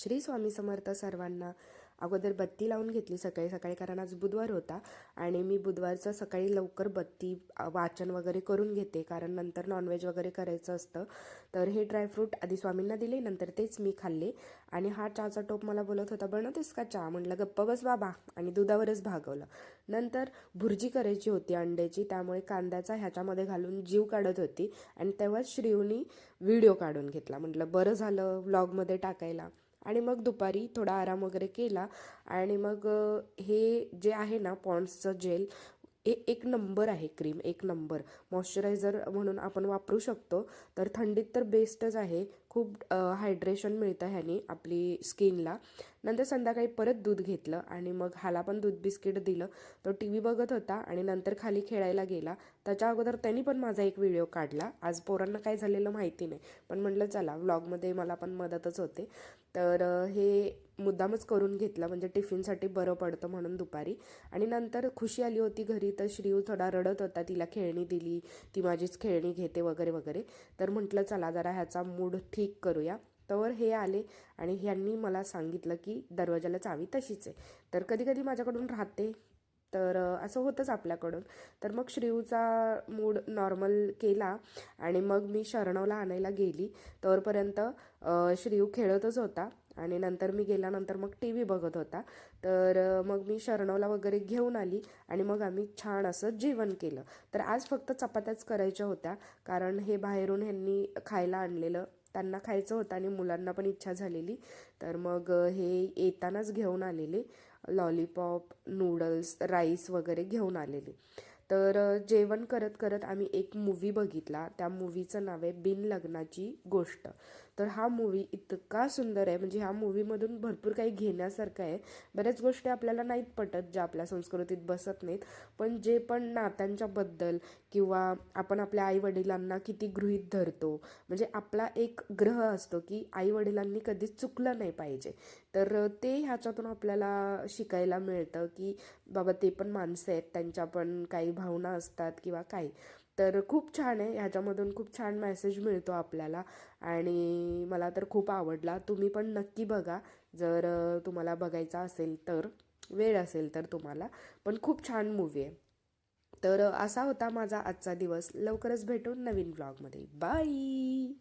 श्री स्वामी समर्थ सर्वांना. अगोदर बत्ती लावून घेतली सकाळी सकाळी, कारण आज बुधवार होता आणि मी बुधवारचं सकाळी लवकर बत्ती वाचन वगैरे करून घेते, कारण नंतर नॉनव्हेज वगैरे करायचं असतं. तर हे ड्रायफ्रूट आधी स्वामींना दिले, नंतर तेच मी खाल्ले. आणि हा चहाचा टोप मला बोलत होता, बनवतेस का चहा? म्हटलं गप्प बस बाबा, आणि दुधावरच भागवलं. नंतर भुर्जी करायची होती अंड्याची, त्यामुळे कांद्याचा ह्याच्यामध्ये घालून जीव काढत होती आणि तेव्हाच श्रीवनी व्हिडिओ काढून घेतला. म्हटलं बरं झालं व्लॉगमध्ये टाकायला. आणि मग दुपारी थोडा आराम वगैरे केला आणि मग हे जे आहे ना पॉन्ड्सचं जेल, हे एक नंबर आहे क्रीम, एक नंबर मॉइश्चरायझर म्हणून आपण वापरू शकतो. तर थंडीत तर बेस्टच आहे, खूप हायड्रेशन मिळतं ह्यानी आपली स्किनला. नंतर संध्याकाळी परत दूध घेतलं आणि मग ह्याला पण दूध बिस्किट दिलं. तो टी व्ही बघत होता आणि नंतर खाली खेळायला गेला. त्याच्या अगोदर त्यांनी पण माझा एक व्हिडिओ काढला. आज पोरांना काय झालेलं माहिती नाही, पण म्हटलं चला व्लॉगमध्ये मला पण मदतच होते. तर हे मुद्दामच करून घेतलं, म्हणजे टिफिनसाठी बरं पडतं म्हणून दुपारी. आणि नंतर खुशी आली होती घरी, तर श्रीयू थोडा रडत होता, तिला खेळणी दिली, ती माझीच खेळणी घेते वगैरे वगैरे. तर म्हटलं चला जरा ह्याचा मूड ठीक करूया. तर हे आले आणि ह्यांनी मला सांगितलं की दरवाजाला चावी तशीच आहे. तर कधी कधी माझ्याकडून राहते, तर असं होतंच आपल्याकडून. तर मग श्रीयूचा मूड नॉर्मल केला आणि मग मी शरणवला आणायला गेली. तोपर्यंत श्रीयू खेळतच होता आणि नंतर मी गेल्यानंतर मग टी व्ही बघत होता. तर मग मी शरणवला वगैरे घेऊन आली आणि मग आम्ही छान असं जेवण केलं. तर आज फक्त चपात्याच करायच्या होत्या, कारण हे बाहेरून ह्यांनी खायला आणलेलं, त्यांना खायचं होतं आणि मुलांना पण इच्छा झालेली. तर मग हे येतानाच घेऊन आलेले लॉलीपॉप, नूडल्स, राईस वगैरे घेऊन आलेले. तर जेवण करत करत आम्ही एक मूवी बघितला. त्या मूवीचं नाव आहे बिन लग्नाची गोष्ट. तर हा मूवी इतका सुंदर आहे, म्हणजे ह्या मूवीमधून भरपूर काही घेण्यासारखं आहे. बऱ्याच गोष्टी आपल्याला नाहीत पटत, ज्या आपल्या संस्कृतीत बसत नाहीत, पण जे पण नात्यांच्याबद्दल किंवा आपण आपल्या आईवडिलांना किती गृहीत धरतो, म्हणजे आपला एक ग्रह असतो की आईवडिलांनी कधीच चुकलं नाही पाहिजे. तर ते ह्याच्यातून आपल्याला शिकायला मिळतं की बाबा ते पण माणसं आहेत, त्यांच्या पण काही भावना असतात किंवा काही. तर खूप छान आहे, ह्याच्यामधून खूप छान मेसेज मिळतो आपल्याला आणि मला तर खूप आवडला. तुम्ही पण नक्की बघा, जर तुम्हाला बघायचा असेल तर, वेळ असेल तर तुम्हाला. पण खूप छान मूवी आहे. तर असा होता माझा आजचा दिवस. लवकरच भेटून नवीन व्लॉगमध्ये. बाय.